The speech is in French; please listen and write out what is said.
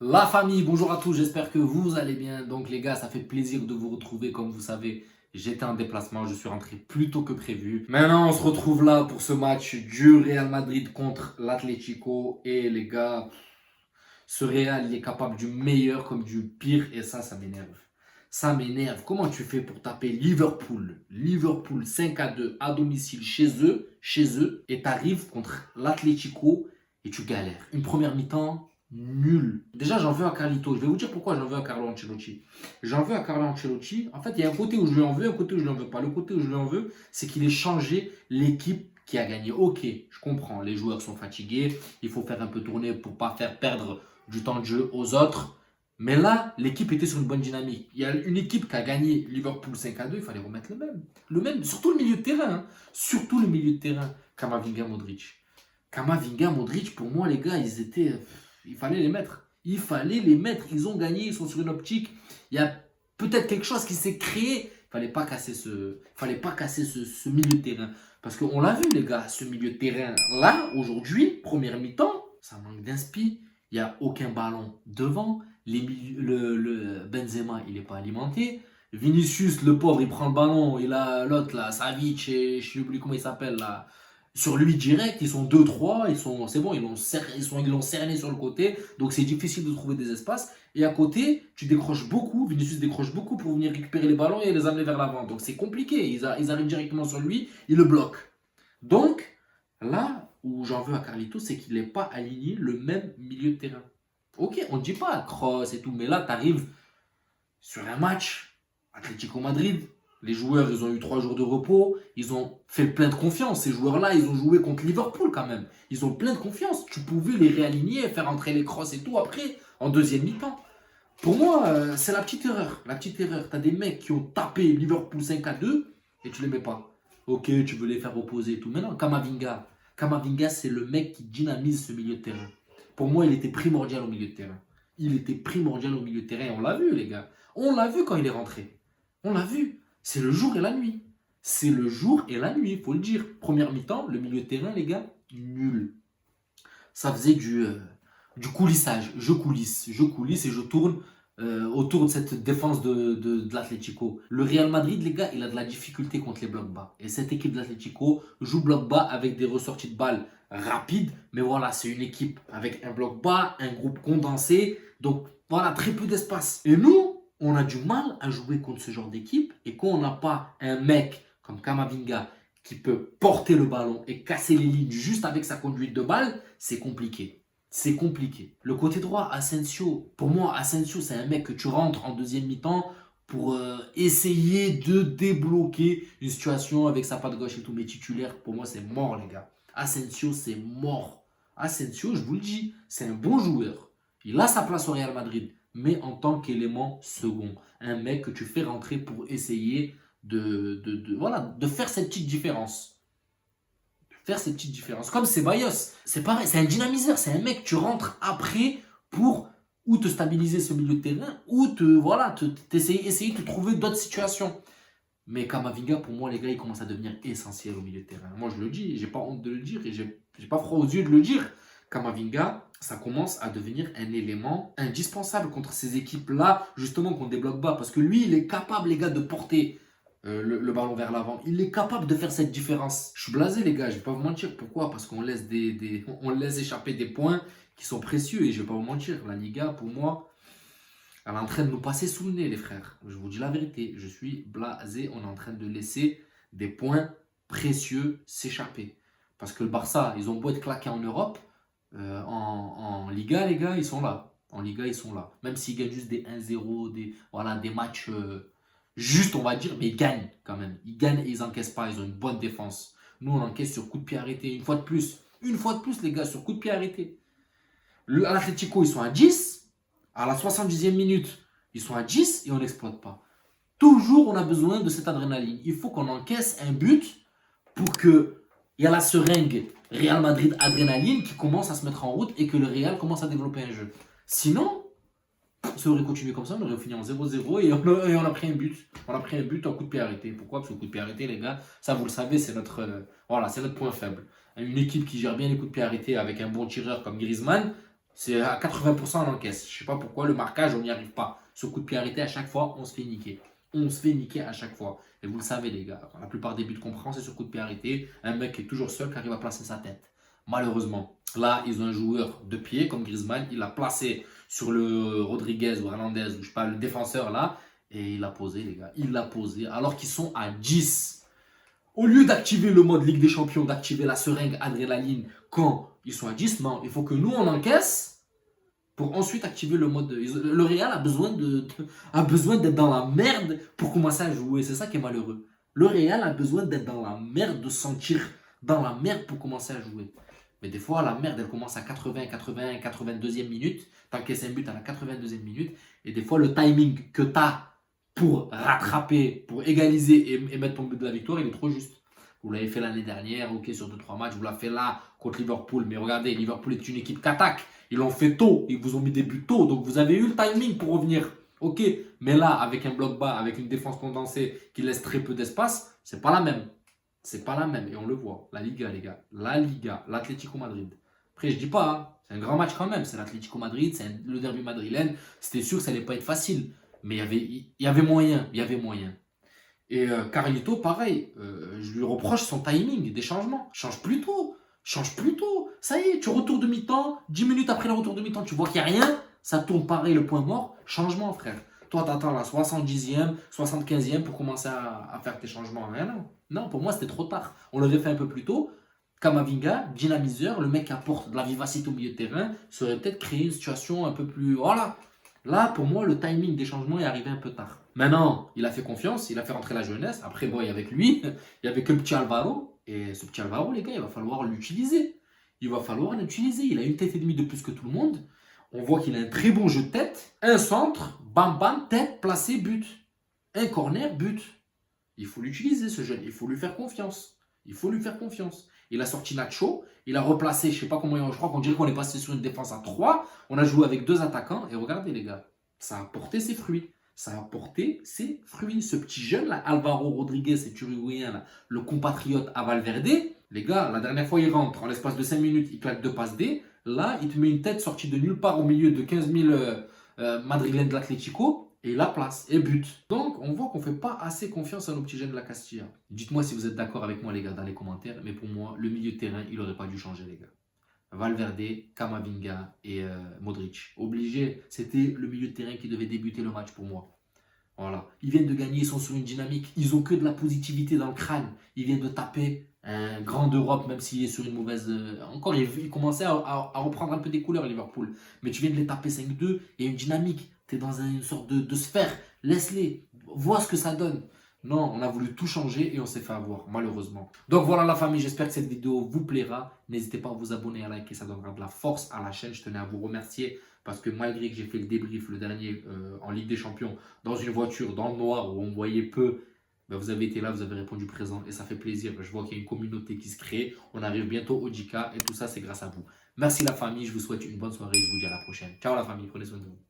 La famille, bonjour à tous, j'espère que vous allez bien. Donc les gars, ça fait plaisir de vous retrouver. Comme vous savez, j'étais en déplacement, je suis rentré plus tôt que prévu. Maintenant, on se retrouve là pour ce match du Real Madrid contre l'Atlético. Et les gars, ce Real, il est capable du meilleur comme du pire. Et ça m'énerve. Ça m'énerve. Comment tu fais pour taper Liverpool? Liverpool 5-2 à domicile chez eux, et t'arrives contre l'Atlético et tu galères. Une première mi-temps nulle. Déjà, j'en veux à Carlito. Je vais vous dire pourquoi j'en veux à Carlo Ancelotti. J'en veux à Carlo Ancelotti. En fait, il y a un côté où je lui en veux, un côté où je lui en veux pas. Le côté où je lui en veux, c'est qu'il ait changé l'équipe qui a gagné. Ok, je comprends. Les joueurs sont fatigués. Il faut faire un peu tourner pour pas faire perdre du temps de jeu aux autres. Mais là, l'équipe était sur une bonne dynamique. Il y a une équipe qui a gagné Liverpool 5-2, il fallait remettre le même. Le même, surtout le milieu de terrain. Hein. Surtout le milieu de terrain. Kamavinga, Modric. Kamavinga, Modric, pour moi, les gars, ils étaient. Il fallait les mettre. Il fallait les mettre. Ils ont gagné, ils sont sur une optique. Il y a peut-être quelque chose qui s'est créé. Il fallait pas casser ce milieu de terrain. Parce qu'on l'a vu, les gars, ce milieu de terrain là, aujourd'hui, première mi-temps, ça manque d'inspi. Il n'y a aucun ballon devant. Le Benzema, il n'est pas alimenté. Vinicius, le pauvre, il prend le ballon. Il a l'autre, là, Savic, et je ne sais plus comment il s'appelle, là. Sur lui direct, ils sont deux trois, c'est bon, ils l'ont cerné sur le côté, donc c'est difficile de trouver des espaces. Et à côté, tu décroches beaucoup, Vinicius décroche beaucoup pour venir récupérer les ballons et les amener vers l'avant. Donc c'est compliqué, ils arrivent directement sur lui, ils le bloquent. Donc là où j'en veux à Carlito, c'est qu'il n'est pas aligné le même milieu de terrain. Ok, on ne dit pas cross et tout, mais là, tu arrives sur un match, Atlético Madrid, les joueurs, ils ont eu 3 jours de repos, ils ont fait plein de confiance. Ces joueurs-là, ils ont joué contre Liverpool quand même. Ils ont plein de confiance. Tu pouvais les réaligner, faire entrer les crosses et tout après, en deuxième mi-temps. Pour moi, c'est la petite erreur. La petite erreur. Tu as des mecs qui ont tapé Liverpool 5-2 et tu les mets pas. Ok, tu veux les faire opposer et tout. Mais non, Kamavinga, c'est le mec qui dynamise ce milieu de terrain. Pour moi, il était primordial au milieu de terrain. Il était primordial au milieu de terrain. On l'a vu, les gars. On l'a vu quand il est rentré. On l'a vu. C'est le jour et la nuit. C'est le jour et la nuit, il faut le dire. Première mi-temps, le milieu de terrain, les gars, nul. Ça faisait du coulissage. Je coulisse et je tourne autour de cette défense de l'Atlético. Le Real Madrid, les gars, il a de la difficulté contre les blocs bas. Et cette équipe de l'Atlético joue bloc bas avec des ressorties de balles rapides. Mais voilà, c'est une équipe avec un bloc bas, un groupe condensé. Donc voilà, très peu d'espace. Et nous, on a du mal à jouer contre ce genre d'équipe. Et quand on n'a pas un mec comme Kamavinga qui peut porter le ballon et casser les lignes juste avec sa conduite de balle, c'est compliqué. C'est compliqué. Le côté droit, Asensio, pour moi, Asensio, c'est un mec que tu rentres en deuxième mi-temps pour essayer de débloquer une situation avec sa patte gauche et tout. Mais titulaire, pour moi, c'est mort, les gars. Asensio, c'est mort. Asensio, je vous le dis, c'est un bon joueur. Il a sa place au Real Madrid, mais en tant qu'élément second. Un mec que tu fais rentrer pour essayer voilà, de faire cette petite différence. Faire ces petites différences. Comme Ceballos, c'est pareil, c'est un dynamiseur, c'est un mec, tu rentres après pour ou te stabiliser ce milieu de terrain, ou essayer de trouver d'autres situations. Mais Kamavinga, pour moi, les gars, il commence à devenir essentiel au milieu de terrain. Moi, je le dis, j'ai pas honte de le dire, et j'ai pas froid aux yeux de le dire. Kamavinga, ça commence à devenir un élément indispensable contre ces équipes-là, justement, qu'on débloque bas. Parce que lui, il est capable, les gars, de porter le ballon vers l'avant. Il est capable de faire cette différence. Je suis blasé, les gars, je vais pas vous mentir. Pourquoi? Parce qu'on laisse, on laisse échapper des points qui sont précieux. Et je vais pas vous mentir, la Liga, pour moi, elle est en train de nous passer sous le nez, les frères. Je vous dis la vérité. Je suis blasé. On est en train de laisser des points précieux s'échapper. Parce que le Barça, ils ont beau être claqués en Europe, en Liga, les gars, ils sont là. En Liga, ils sont là. Même s'ils gagnent juste des 1-0, voilà, des matchs juste, on va dire, mais ils gagnent quand même. Ils gagnent et ils encaissent pas. Ils ont une bonne défense. Nous, on encaisse sur coup de pied arrêté. Une fois de plus. Une fois de plus, les gars, sur coup de pied arrêté. L'Atlético, ils sont à 10. À la 70e minute, ils sont à 10 et on n'exploite pas. Toujours, on a besoin de cette adrénaline. Il faut qu'on encaisse un but pour que il y a la seringue Real Madrid adrénaline qui commence à se mettre en route et que le Real commence à développer un jeu. Sinon, ça aurait continué comme ça, on aurait fini en 0-0 et on a pris un but. On a pris un but en coup de pied arrêté. Pourquoi? Parce que le coup de pied arrêté, les gars, ça vous le savez, c'est voilà, c'est notre point faible. Une équipe qui gère bien les coups de pied arrêtés avec un bon tireur comme Griezmann, C'est à 80% on encaisse. Je sais pas pourquoi, le marquage, on n'y arrive pas. Ce coup de pied arrêté, à chaque fois, on se fait niquer. On se fait niquer à chaque fois. Et vous le savez, les gars, la plupart des buts qu'on prend, c'est sur coup de pied arrêté. Un mec qui est toujours seul, qui arrive à placer sa tête. Malheureusement. Là, ils ont un joueur de pied, comme Griezmann. Il l'a placé sur le Rodriguez ou Hernandez, ou je sais pas, le défenseur là. Et il l'a posé, les gars. Il l'a posé. Alors qu'ils sont à 10. Au lieu d'activer le mode Ligue des Champions, d'activer la seringue adrénaline quand ils sont à 10, non, il faut que nous, on encaisse pour ensuite activer le mode. Le Real a besoin d'être dans la merde pour commencer à jouer. C'est ça qui est malheureux. Le Real a besoin d'être dans la merde, de se sentir dans la merde pour commencer à jouer. Mais des fois, la merde, elle commence à 80, 81, 82e minute. T'encaisses un but à la 82e minute. Et des fois, le timing que tu as pour rattraper, pour égaliser et mettre ton but de la victoire, il est trop juste. Vous l'avez fait l'année dernière, ok, sur 2-3 matchs. Vous l'avez fait là contre Liverpool. Mais regardez, Liverpool est une équipe qui attaque. Ils l'ont fait tôt. Ils vous ont mis des buts tôt. Donc vous avez eu le timing pour revenir. Ok, mais là, avec un bloc bas, avec une défense condensée qui laisse très peu d'espace, c'est pas la même. C'est pas la même. Et on le voit. La Liga, les gars. La Liga, l'Atlético Madrid. Après, je dis pas, hein, c'est un grand match quand même. C'est l'Atlético Madrid, c'est le derby madrilène. C'était sûr que ça allait pas être facile. Mais il y avait moyen. Il y avait moyen. Et Carlito, pareil, je lui reproche son timing des changements. Change plus tôt. Change plus tôt. Ça y est, tu retournes de mi-temps. 10 minutes après le retour de mi-temps, tu vois qu'il n'y a rien. Ça tourne pareil, le point mort. Changement, frère. Toi, tu attends la 70e, 75e pour commencer à faire tes changements. Rien, non. Non, pour moi, c'était trop tard. On l'aurait fait un peu plus tôt. Kamavinga, dynamiseur, le mec qui apporte de la vivacité au milieu de terrain, ça aurait peut-être créé une situation un peu plus. Voilà. Là, pour moi, le timing des changements est arrivé un peu tard. Maintenant, il a fait confiance, il a fait rentrer la jeunesse. Après, bon, avec lui, il n'y avait que le petit Alvaro. Et ce petit Alvaro, les gars, il va falloir l'utiliser. Il va falloir l'utiliser. Il a une tête et demie de plus que tout le monde. On voit qu'il a un très bon jeu de tête. Un centre, bam bam, tête, placé, but. Un corner, but. Il faut l'utiliser, ce jeune. Il faut lui faire confiance. Il faut lui faire confiance. Il a sorti Nacho. Il a replacé, je ne sais pas comment, je crois qu'on dirait qu'on est passé sur une défense à 3. On a joué avec 2 attaquants. Et regardez, les gars, ça a porté ses fruits. Ça a porté ses fruits. Ce petit jeune, là, Alvaro Rodriguez, cet Uruguayen, là, le compatriote à Valverde. Les gars, la dernière fois, il rentre. En l'espace de 5 minutes, il claque 2 passes D. Là, il te met une tête sortie de nulle part au milieu de 15 000 Madrilènes de l'Atlético. Et la place, et but. Donc, on voit qu'on ne fait pas assez confiance à nos petits jeunes de la Castilla. Dites-moi si vous êtes d'accord avec moi, les gars, dans les commentaires. Mais pour moi, le milieu de terrain, il n'aurait pas dû changer, les gars. Valverde, Camavinga et Modric. Obligé, c'était le milieu de terrain qui devait débuter le match pour moi. Voilà. Ils viennent de gagner, ils sont sur une dynamique. Ils ont que de la positivité dans le crâne. Ils viennent de taper un grand d'Europe, même s'il est sur une mauvaise. Encore, il commençait à reprendre un peu des couleurs, Liverpool. Mais tu viens de les taper 5-2. Il y a une dynamique. Tu es dans une sorte de sphère. Laisse-les. Vois ce que ça donne. Non, on a voulu tout changer et on s'est fait avoir, malheureusement. Donc voilà la famille, j'espère que cette vidéo vous plaira. N'hésitez pas à vous abonner, à liker, ça donnera de la force à la chaîne. Je tenais à vous remercier parce que malgré que j'ai fait le débrief, le dernier, en Ligue des Champions, dans une voiture, dans le noir, où on voyait peu, ben vous avez été là, vous avez répondu présent et ça fait plaisir. Je vois qu'il y a une communauté qui se crée. On arrive bientôt au 10K et tout ça, c'est grâce à vous. Merci la famille, je vous souhaite une bonne soirée, je vous dis à la prochaine. Ciao la famille, prenez soin de vous.